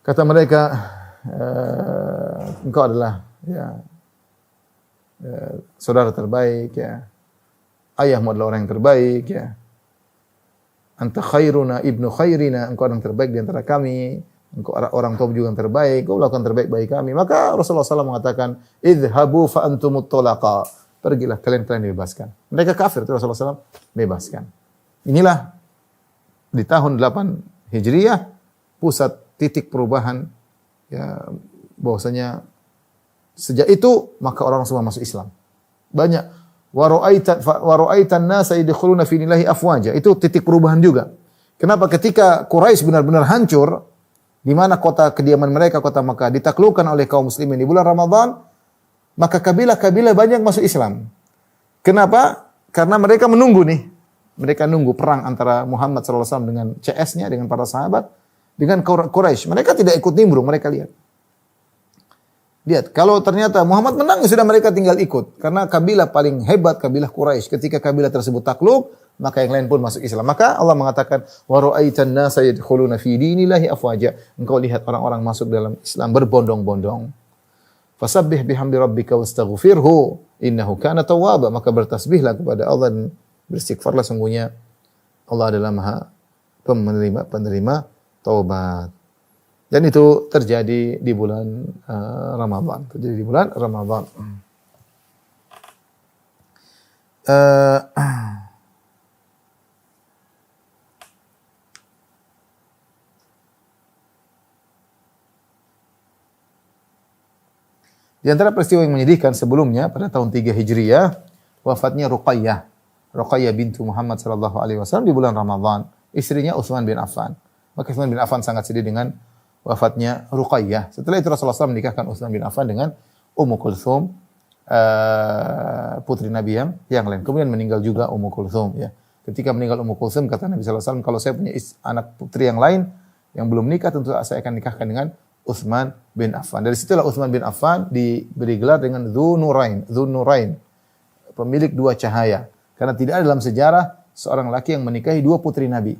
Kata mereka, engkau adalah saudara terbaik, ayahmu adalah orang yang terbaik, anta khairuna ibnu khairina, engkau orang terbaik di antara kami, engkau orang tua juga yang terbaik, engkau lakukan terbaik bagi kami. Maka Rasulullah SAW mengatakan, idhabu fa antumut tolaqa, pergilah kalian dibebaskan. Mereka kafir, Rasulullah SAW bebaskan. Inilah di tahun 8 Hijriah pusat titik perubahan, bahwasanya sejak itu maka orang semua masuk Islam. Banyak wa ra'aitan nasa yadkhuluna fi dinillahi afwaja. Itu titik perubahan juga. Kenapa? Ketika Quraisy benar-benar hancur, di mana kota kediaman mereka, kota Makkah, ditaklukkan oleh kaum muslimin di bulan Ramadan, maka kabilah-kabilah banyak masuk Islam. Kenapa? Karena mereka menunggu nih. Mereka nunggu perang antara Muhammad SAW dengan CS-nya, dengan para sahabat, dengan Quraisy. Mereka tidak ikut nimbrung, mereka lihat. Lihat, kalau ternyata Muhammad menang, sudah mereka tinggal ikut. Karena kabilah paling hebat, kabilah Quraisy. Ketika kabilah tersebut takluk, maka yang lain pun masuk Islam. Maka Allah mengatakan, wa ra'aitan nasa yadkhuluna fi dinillahi afwaja. Engkau lihat orang-orang masuk dalam Islam berbondong-bondong. Fasabbih bihamdi rabbika wastaghfirhu innahu kana tawwaba. Maka bertasbihlah kepada Allah dan beristighfarlah, sungguhnya Allah adalah Maha penerima taubat. Dan itu terjadi di bulan Ramadan. Terjadi di bulan Ramadan. Di antara peristiwa yang menyedihkan sebelumnya, pada tahun 3 Hijriah, wafatnya Ruqayyah. Ruqayyah bintu Muhammad sallallahu alaihi wasallam di bulan Ramadan. Istrinya Utsman bin Affan. Maka Utsman bin Affan sangat sedih dengan wafatnya Ruqayyah. Setelah itu Rasulullah SAW menikahkan Utsman bin Affan dengan Ummu Kulthum, putri Nabi yang lain. Kemudian meninggal juga Ummu Kulthum. Ya. Ketika meninggal Ummu Kulthum, kata Nabi SAW, kalau saya punya anak putri yang lain yang belum nikah, tentu saya akan nikahkan dengan Utsman bin Affan. Dari situlah Utsman bin Affan diberi gelar dengan Dzun-Nurain, pemilik 2 cahaya. Karena tidak ada dalam sejarah seorang laki yang menikahi 2 putri Nabi.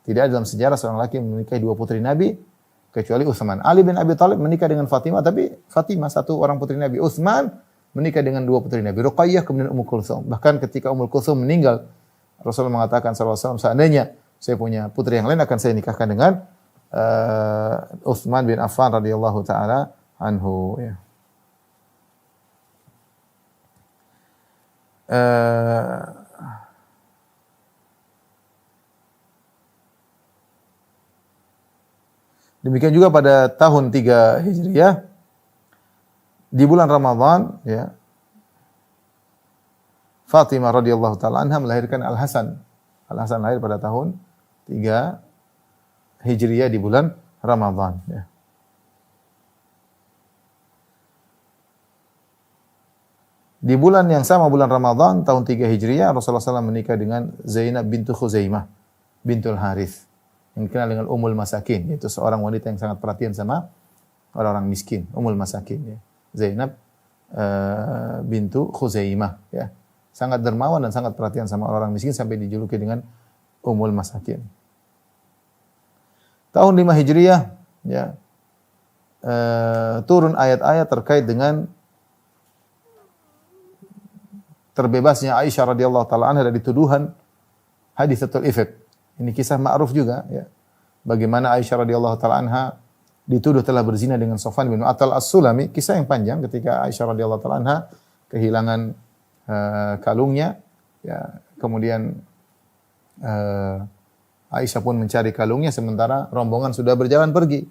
Tidak ada dalam sejarah seorang laki yang menikahi 2 putri Nabi kecuali Utsman. Ali bin Abi Thalib menikah dengan Fatimah, tapi Fatimah satu orang putri Nabi. Utsman menikah dengan 2 putri Nabi, Ruqayyah kemudian Ummu Kulthum. Bahkan ketika Ummu Kulthum meninggal, Rasulullah mengatakan sallallahu alaihi wasallam, seandainya saya punya putri yang lain akan saya nikahkan dengan Utsman bin Affan radhiyallahu taala anhu ya. Demikian juga pada tahun 3 Hijriah di bulan Ramadan ya, Fatimah radhiyallahu taala anha melahirkan Al-Hasan. Al-Hasan lahir pada tahun 3 Hijriah di bulan Ramadan ya. Di bulan yang sama, bulan Ramadan tahun 3 Hijriah, Rasulullah SAW menikah dengan Zainab bintu Khuzaimah bintul Harith, yang dikenal dengan Ummul Masakin, yaitu seorang wanita yang sangat perhatian sama orang-orang miskin, Ummul Masakin ya. Zainab bintu Khuzaimah ya. Sangat dermawan dan sangat perhatian sama orang miskin sampai dijuluki dengan Ummul Masakin. Tahun 5 Hijriah ya, turun ayat-ayat terkait dengan terbebasnya Aisyah radhiyallahu taala anha dari tuduhan haditsatul ifk. Ini kisah ma'ruf juga ya. Bagaimana Aisyah radhiyallahu taala anha dituduh telah berzina dengan Safwan bin Mu'attal As-Sulami. Kisah yang panjang ketika Aisyah radhiyallahu taala anha kehilangan kalungnya ya. Kemudian Aisyah pun mencari kalungnya sementara rombongan sudah berjalan pergi.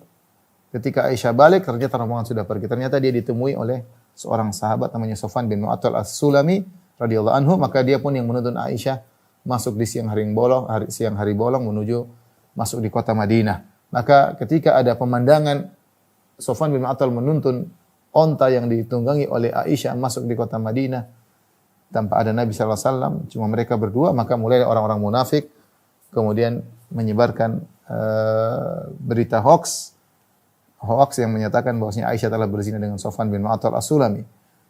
Ketika Aisyah balik ternyata rombongan sudah pergi. Ternyata dia ditemui oleh seorang sahabat namanya Safwan bin Mu'attal As-Sulami radhiyallahu anhu, maka dia pun yang menuntun Aisyah masuk di siang hari bolong menuju masuk di kota Madinah. Maka ketika ada pemandangan Safwan bin Mu'attal menuntun onta yang ditunggangi oleh Aisyah masuk di kota Madinah tanpa ada Nabi sallallahu alaihi wasallam, cuma mereka berdua, maka mulai orang-orang munafik kemudian menyebarkan berita hoax yang menyatakan bahwasanya Aisyah telah berzina dengan Safwan bin Mu'attal As-Sulami.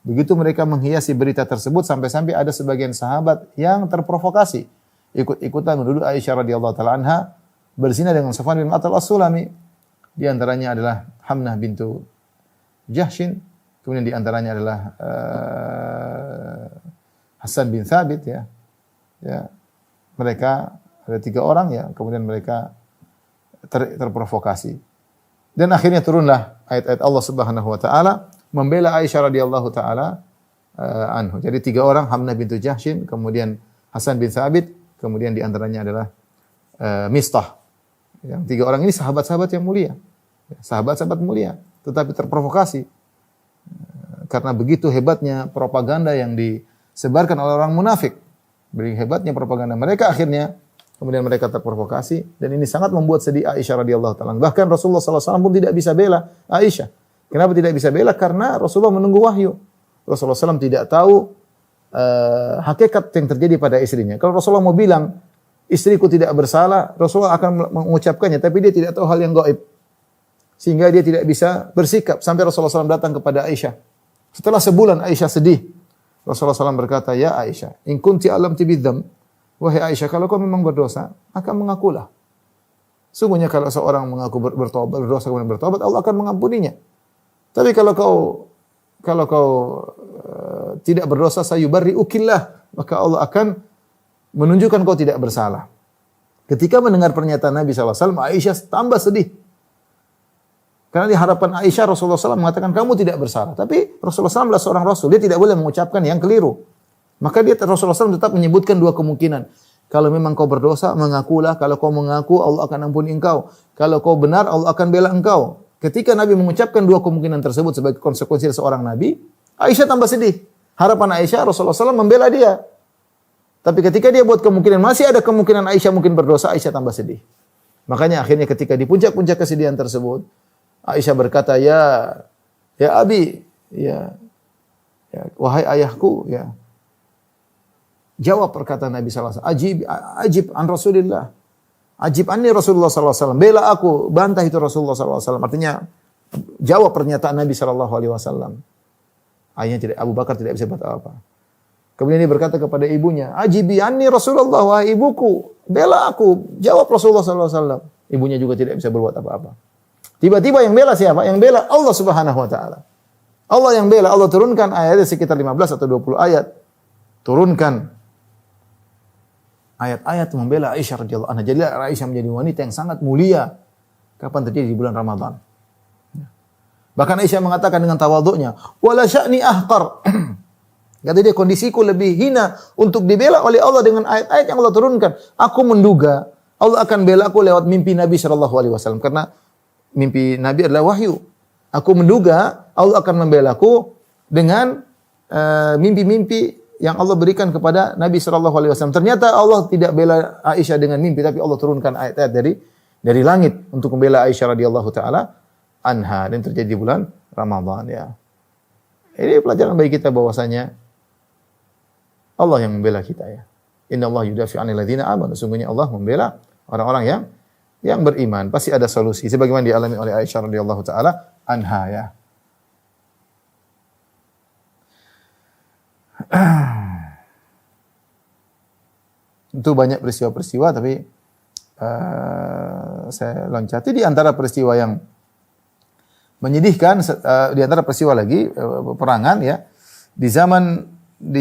Begitu mereka menghiasi berita tersebut sampai-sampai ada sebagian sahabat yang terprovokasi, ikut-ikutan menuduh Aisyah radhiyallahu taala anha berzina dengan Safwan bin Mu'attal As-Sulami. Di antaranya adalah Hamnah bintu Jahshin, kemudian di antaranya adalah Hasan bin Thabit ya. Ya. Mereka ada 3 orang ya, kemudian mereka terprovokasi. Dan akhirnya turunlah ayat-ayat Allah Subhanahu wa taala membela Aisyah radhiyallahu taala anhu. Jadi 3 orang, Hamnah bintu Jahshin, kemudian Hasan bin Thabit, kemudian di antaranya adalah Mistah. Yang 3 orang ini sahabat-sahabat yang mulia. Sahabat-sahabat mulia, tetapi terprovokasi. Karena begitu hebatnya propaganda yang disebarkan oleh orang munafik. Begitu hebatnya propaganda mereka, akhirnya kemudian mereka terprovokasi, dan ini sangat membuat sedih Aisyah radhiyallahu taala. Bahkan Rasulullah sallallahu alaihi wasallam pun tidak bisa bela Aisyah. Kenapa tidak bisa bela? Karena Rasulullah menunggu wahyu. Rasulullah SAW tidak tahu hakikat yang terjadi pada istrinya. Kalau Rasulullah mau bilang, istriku tidak bersalah, Rasulullah akan mengucapkannya, tapi dia tidak tahu hal yang gaib. Sehingga dia tidak bisa bersikap. Sampai Rasulullah SAW datang kepada Aisyah. Setelah sebulan Aisyah sedih. Rasulullah SAW berkata, ya Aisyah, in kunti alamti bidzam. Wahai Aisyah, kalau kau memang berdosa, maka mengakulah. Sungguhnya kalau seorang mengaku berdosa kemudian bertobat, Allah akan mengampuninya. Tapi kalau kau tidak berdosa, sayubarri ukillah, maka Allah akan menunjukkan kau tidak bersalah. Ketika mendengar pernyataan Nabi SAW, Aisyah tambah sedih. Karena di hadapan Aisyah, Rasulullah SAW mengatakan, kamu tidak bersalah. Tapi Rasulullah SAW adalah seorang Rasul, dia tidak boleh mengucapkan yang keliru. Maka Rasulullah SAW tetap menyebutkan 2 kemungkinan. Kalau memang kau berdosa, mengakulah. Kalau kau mengaku, Allah akan ampuni engkau. Kalau kau benar, Allah akan bela engkau. Ketika Nabi mengucapkan 2 kemungkinan tersebut sebagai konsekuensi seorang Nabi, Aisyah tambah sedih. Harapan Aisyah, Rasulullah SAW membela dia. Tapi ketika dia buat kemungkinan, masih ada kemungkinan Aisyah mungkin berdosa, Aisyah tambah sedih. Makanya akhirnya ketika di puncak-puncak kesedihan tersebut, Aisyah berkata, ya Abi, ya wahai ayahku, ya. Jawab perkataan Nabi SAW, ajib an Rasulillah. Ajib anni Rasulullah SAW. Bela aku, bantah itu Rasulullah SAW. Artinya, jawab pernyataan Nabi SAW. Ayahnya tidak, Abu Bakar tidak bisa buat apa-apa. Kemudian dia berkata kepada ibunya, ajibi anni Rasulullah, wahai ibuku, bela aku. Jawab Rasulullah SAW. Ibunya juga tidak bisa berbuat apa-apa. Tiba-tiba yang bela siapa? Yang bela Allah Subhanahu Wa Taala. Allah yang bela. Allah turunkan ayatnya sekitar 15 atau 20 ayat. Turunkan ayat-ayat membela Aisyah radhiyallahu anha. Jadi Aisyah menjadi wanita yang sangat mulia Kapan terjadi? Di bulan Ramadan. Bahkan Aisyah mengatakan dengan tawadhu'nya, "Wala sya'ni ahqar." Kata dia, kondisiku lebih hina untuk dibela oleh Allah dengan ayat-ayat yang Allah turunkan. Aku menduga Allah akan bela aku lewat mimpi Nabi sallallahu alaihi wasallam karena mimpi Nabi adalah wahyu. Aku menduga Allah akan membelaku dengan mimpi-mimpi yang Allah berikan kepada Nabi sallallahu alaihi wasallam. Ternyata Allah tidak bela Aisyah dengan mimpi, tapi Allah turunkan ayat-ayat dari langit untuk membela Aisyah radhiyallahu taala anha, dan terjadi di bulan Ramadan ya. Ini pelajaran bagi kita bahwasanya Allah yang membela kita ya. Innallaha yudafi'u 'anil ladzina amanu. Sungguhnya Allah membela orang-orang yang beriman. Pasti ada solusi sebagaimana dialami oleh Aisyah radhiyallahu taala anha ya. Itu banyak peristiwa-peristiwa, tapi saya loncati di antara peristiwa yang menyedihkan, di antara peristiwa lagi peperangan ya di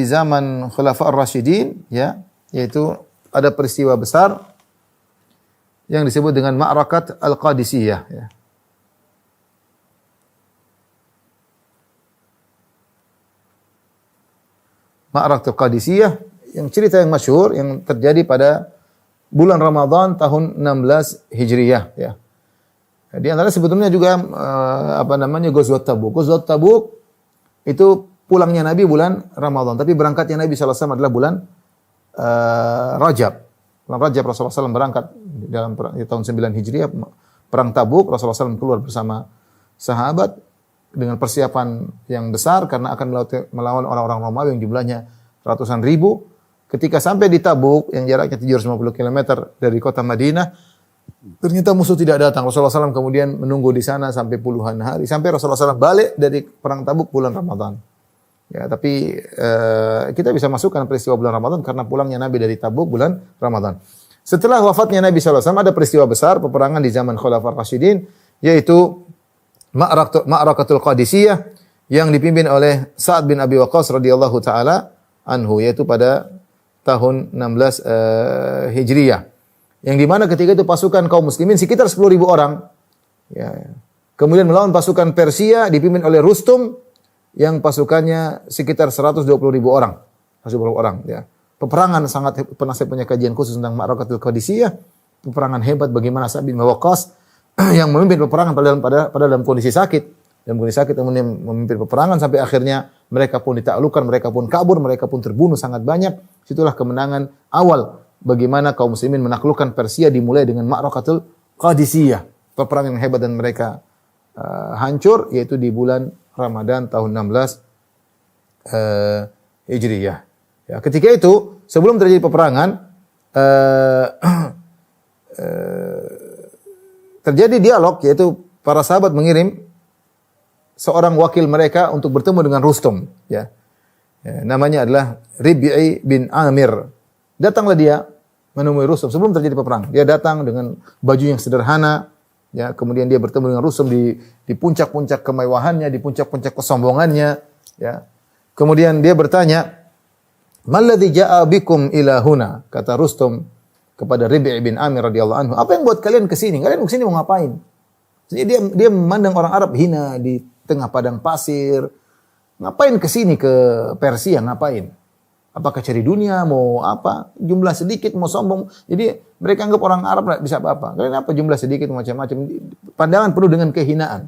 zaman Khulafa ar-Rasyidin ya, yaitu ada peristiwa besar yang disebut dengan Ma'rakat Al-Qadisiyah ya. Ma'rakat Al-Qadisiyah yang cerita yang masyhur yang terjadi pada bulan Ramadan tahun 16 Hijriyah ya. Di antara sebetulnya juga Ghazwat Tabuk. Ghazwat Tabuk itu pulangnya Nabi bulan Ramadan, tapi berangkatnya Nabi sallallahu alaihi wasallam adalah bulan Rajab. Bulan Rajab Rasulullah SAW berangkat dalam tahun 9 Hijriah perang Tabuk. Rasulullah SAW keluar bersama sahabat dengan persiapan yang besar karena akan melawan orang-orang Romawi yang jumlahnya ratusan ribu. Ketika sampai di Tabuk yang jaraknya 750 km dari kota Madinah, ternyata musuh tidak datang. Rasulullah SAW kemudian menunggu di sana sampai puluhan hari. Sampai Rasulullah SAW balik dari perang Tabuk bulan Ramadan. Ya, tapi kita bisa masukkan peristiwa bulan Ramadan karena pulangnya Nabi dari Tabuk bulan Ramadan. Setelah wafatnya Nabi SAW ada peristiwa besar peperangan di zaman Khulafaur Rasyidin, yaitu Ma'rakatul Qadisiyah yang dipimpin oleh Sa'ad bin Abi Waqqas radhiyallahu taala anhu, yaitu pada tahun 16 Hijriyah. Yang di mana ketika itu pasukan kaum muslimin sekitar 10.000 orang. Ya. Kemudian melawan pasukan Persia dipimpin oleh Rustum yang pasukannya sekitar 120.000 orang. 120 orang ya. Peperangan sangat, pernah saya punya kajian khusus tentang Ma'rakatul Qadisiyah. Peperangan hebat bagaimana Sa'ad bin Waqqas yang memimpin peperangan pada dalam kondisi sakit. Dalam kondisi sakit kemudian memimpin peperangan sampai akhirnya mereka pun ditaklukkan, mereka pun kabur, mereka pun terbunuh sangat banyak. Situlah kemenangan awal bagaimana kaum muslimin menaklukkan Persia dimulai dengan Ma'rakatul Qadisiyah. Peperangan yang hebat dan mereka hancur yaitu di bulan Ramadan tahun 16 Hijriyah. Ya, ketika itu sebelum terjadi peperangan terjadi dialog, yaitu para sahabat mengirim seorang wakil mereka untuk bertemu dengan Rustum ya. Ya, namanya adalah Rib'i bin Amir. Datanglah dia menemui Rustum sebelum terjadi peperangan. Dia datang dengan baju yang sederhana, ya. Kemudian dia bertemu dengan Rustum di puncak-puncak kemewahannya, di puncak-puncak kesombongannya, ya. Kemudian dia bertanya, "Malladzi ja'a bikum ila huna?" Kata Rustum kepada Rib'i bin Amir radhiyallahu anhu, "Apa yang buat kalian ke sini? Kalian ke sini mau ngapain?" Jadi dia memandang orang Arab hina di tengah padang pasir. Ngapain ke sini ke Persia? Ngapain? Apakah cari dunia, mau apa? Jumlah sedikit, mau sombong. Jadi mereka anggap orang Arab tidak bisa apa-apa. Kalian apa jumlah sedikit, macam-macam. Pandangan penuh dengan kehinaan.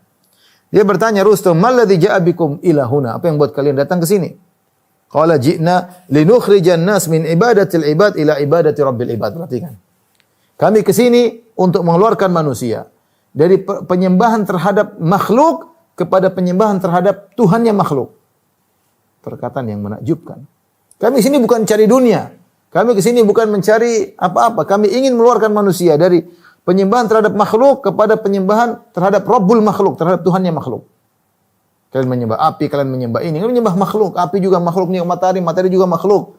Dia bertanya Rustum, "Malladzi ja'a bikum ila huna?" Apa yang buat kalian datang ke sini? Qala ji'na linukhrijan nas min ibadatil ibad ila ibadati rabbil ibad. Perhatikan. Kami ke sini untuk mengeluarkan manusia dari penyembahan terhadap makhluk kepada penyembahan terhadap Tuhannya makhluk. Perkataan yang menakjubkan. Kami sini bukan cari dunia. Kami ke sini bukan mencari apa-apa. Kami ingin mengeluarkan manusia dari penyembahan terhadap makhluk kepada penyembahan terhadap Rabbul makhluk, terhadap Tuhannya makhluk. Kalian menyembah api, kalian menyembah ini. Kalian menyembah makhluk. Api juga makhluk, matahari, matahari juga makhluk.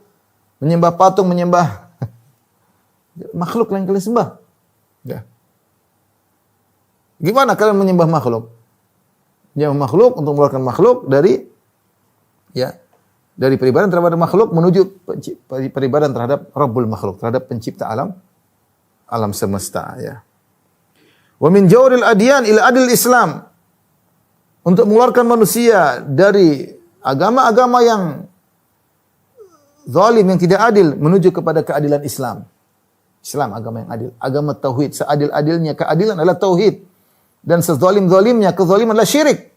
Menyembah patung, menyembah makhluk yang kalian sembah. Ya. Gimana kalian menyembah makhluk? Menyembah makhluk untuk mengeluarkan makhluk dari peribadan terhadap makhluk menuju peribadan terhadap Rabbul makhluk, terhadap pencipta alam semesta ya. Wa min jawril adyan ila adil Islam. Untuk mengeluarkan manusia dari agama-agama yang zalim, yang tidak adil, menuju kepada keadilan Islam. Islam agama yang adil, agama tauhid. Seadil-adilnya keadilan adalah tauhid, dan sezalim-zalimnya kezaliman adalah syirik.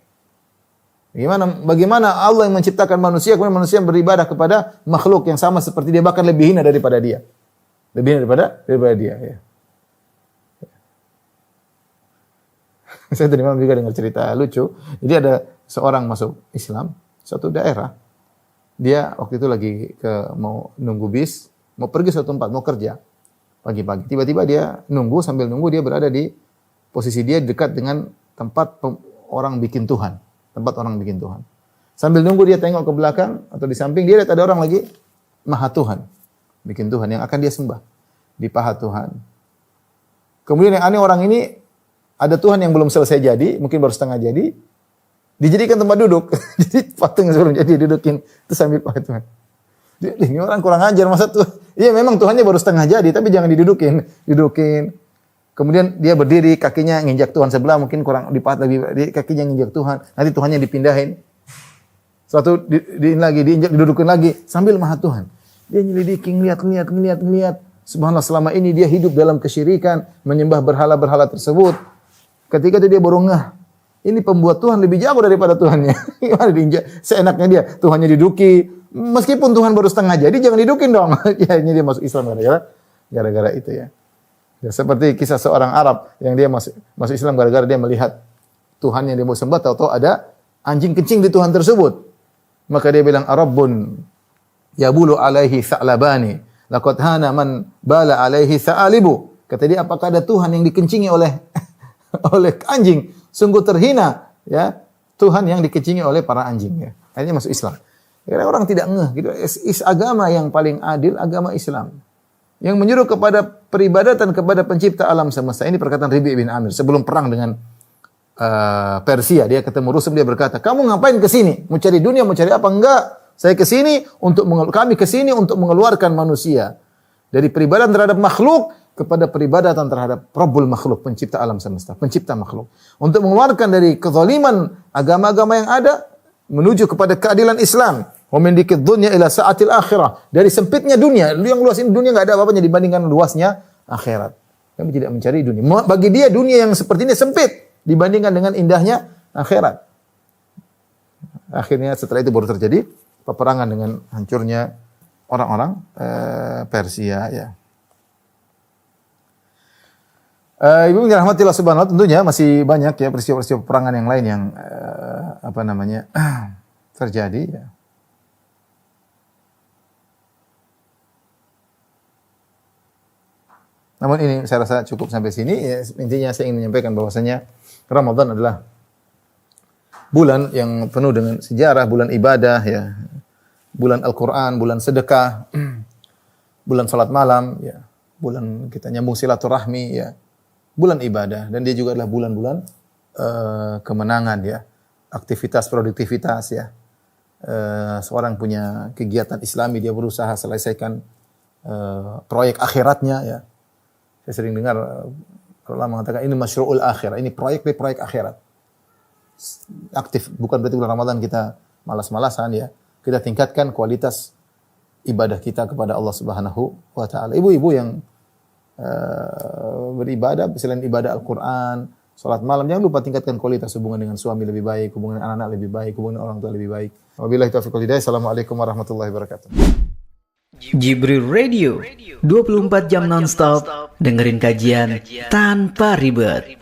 Bagaimana Allah yang menciptakan manusia, kemudian manusia beribadah kepada makhluk yang sama seperti dia, bahkan lebih hina daripada dia. Lebih hina daripada dia. Ya. Saya tadi malam juga dengar cerita lucu. Jadi ada seorang masuk Islam, suatu daerah. Dia waktu itu lagi mau nunggu bis, mau pergi suatu tempat, mau kerja. Pagi-pagi. Tiba-tiba dia sambil nunggu dia berada di posisi dia dekat dengan tempat orang bikin Tuhan. Tempat orang bikin Tuhan. Sambil nunggu dia tengok ke belakang atau di samping, dia lihat ada orang lagi Maha Tuhan. Bikin Tuhan yang akan dia sembah. Di paha Tuhan. Kemudian yang aneh, orang ini ada Tuhan yang belum selesai jadi, mungkin baru setengah jadi, dijadikan tempat duduk. Jadi patung yang sebelum jadi didudukin, itu sambil paha Tuhan. Ini orang kurang ajar, masa tuh? Iya memang Tuhannya baru setengah jadi, tapi jangan didudukin. Kemudian dia berdiri, kakinya nginjak Tuhan sebelah, mungkin kurang dipahat lagi, kakinya nginjak Tuhan. Nanti Tuhannya dipindahin. Suatu diinjak, didudukin lagi, sambil Maha Tuhan. Dia nyelidiki, ngeliat. Subhanallah, selama ini dia hidup dalam kesyirikan, menyembah berhala-berhala tersebut. Ketika itu dia baru ngeh, ini pembuat Tuhan lebih jago daripada Tuhannya. Gimana diinjak? Seenaknya dia, Tuhannya diduki. Meskipun Tuhan baru setengah jadi, jangan didukin dong. Ya, ini dia masuk Islam gara-gara itu ya. Ya, seperti kisah seorang Arab yang dia masuk Islam gara-gara dia melihat Tuhan yang dia mau sembah, tahu-tahu ada anjing kencing di Tuhan tersebut. Maka dia bilang, Arabbun yabulu alaihi tha'labani laqad hana man bala alaihi tha'alibu. Kata dia, apakah ada Tuhan yang dikencingi oleh anjing? Sungguh terhina ya Tuhan yang dikencingi oleh para anjing ya. Akhirnya masuk Islam. Karena orang tidak ngeh gitu. Agama yang paling adil agama Islam. Yang menyuruh kepada peribadatan kepada pencipta alam semesta. Ini perkataan Rabi' bin Amir sebelum perang dengan Persia. Dia ketemu Rustum, dia berkata, "Kamu ngapain ke sini? Mau cari dunia, mau cari apa?" Enggak. Kami ke sini untuk mengeluarkan manusia dari peribadatan terhadap makhluk kepada peribadatan terhadap Rabbul makhluk, pencipta alam semesta, pencipta makhluk. Untuk mengeluarkan dari kezaliman agama-agama yang ada menuju kepada keadilan Islam. Wa min dikid dunya ila sa'atil akhirah. Dari sempitnya dunia, yang luas ini dunia enggak ada apa-apanya dibandingkan luasnya akhirat. Kami tidak mencari dunia. Bagi dia dunia yang seperti ini sempit dibandingkan dengan indahnya akhirat. Akhirnya setelah itu baru terjadi peperangan dengan hancurnya orang-orang Persia ya. Ibu yang dirahmati Allah Subhanahu wa taala, tentunya masih banyak ya peristiwa-peristiwa peperangan yang lain yang terjadi ya. Namun ini saya rasa cukup sampai sini ya. Intinya saya ingin menyampaikan bahwasanya Ramadan adalah bulan yang penuh dengan sejarah, bulan ibadah ya. Bulan Al-Qur'an, bulan sedekah, bulan salat malam ya. Bulan kita nyambung silaturahmi ya. Bulan ibadah, dan dia juga adalah bulan-bulan kemenangan ya, aktivitas produktivitas ya. Seorang punya kegiatan Islami, dia berusaha selesaikan proyek akhiratnya ya. Saya sering dengar ulama mengatakan ini masyru'ul akhirah, ini proyek akhirat. Aktif, bukan berarti bulan Ramadan kita malas-malasan ya. Kita tingkatkan kualitas ibadah kita kepada Allah Subhanahu wa taala. Ibu-ibu yang beribadah selain ibadah Al-Qur'an, salat malam, jangan lupa tingkatkan kualitas hubungan dengan suami lebih baik, hubungan anak-anak lebih baik, hubungan orang tua lebih baik. Wabillahi taufiq wal hidayah. Assalamualaikum warahmatullahi wabarakatuh. Jibril Radio 24 jam nonstop dengerin kajian tanpa ribet.